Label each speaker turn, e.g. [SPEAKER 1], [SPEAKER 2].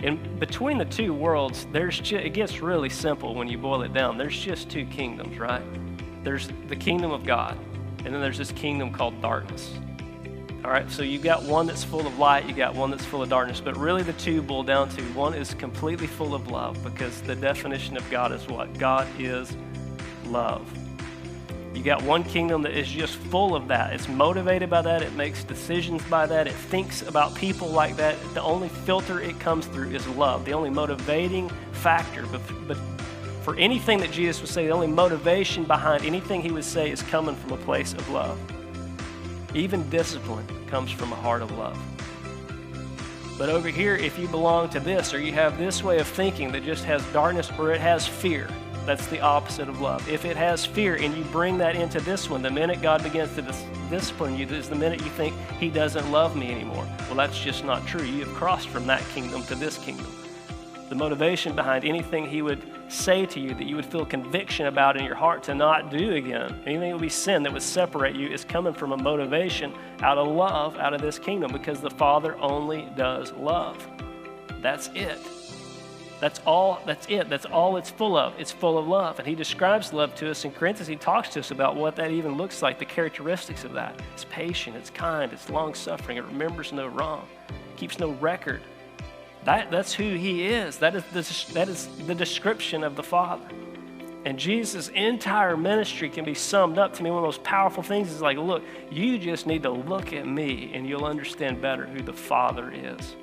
[SPEAKER 1] In between the two worlds, it gets really simple when you boil it down. There's just two kingdoms, right? There's the kingdom of God, and then there's this kingdom called darkness. All right, so you've got one that's full of light, you got one that's full of darkness, but really the two boil down to one is completely full of love, because the definition of God is what? God is love. You got one kingdom that is just full of that. It's motivated by that. It makes decisions by that. It thinks about people like that. The only filter it comes through is love. The only motivating factor. But for anything that Jesus would say, the only motivation behind anything he would say is coming from a place of love. Even discipline comes from a heart of love. But over here, if you belong to this, or you have this way of thinking that just has darkness, or it has fear, that's the opposite of love. If it has fear and you bring that into this one, the minute God begins to discipline you is the minute you think he doesn't love me anymore. Well, that's just not true. You have crossed from that kingdom to this kingdom. The motivation behind anything he would say to you that you would feel conviction about in your heart to not do again, anything that would be sin that would separate you, is coming from a motivation out of love, out of this kingdom, because the Father only does love. That's it. That's all it's full of. It's full of love. And he describes love to us in Corinthians. He talks to us about what that even looks like, the characteristics of that. It's patient, it's kind, it's long-suffering, it remembers no wrong, it keeps no record. That's who he is. That is the description of the Father. And Jesus' entire ministry can be summed up to me. One of the most powerful things is like, look, you just need to look at me and you'll understand better who the Father is.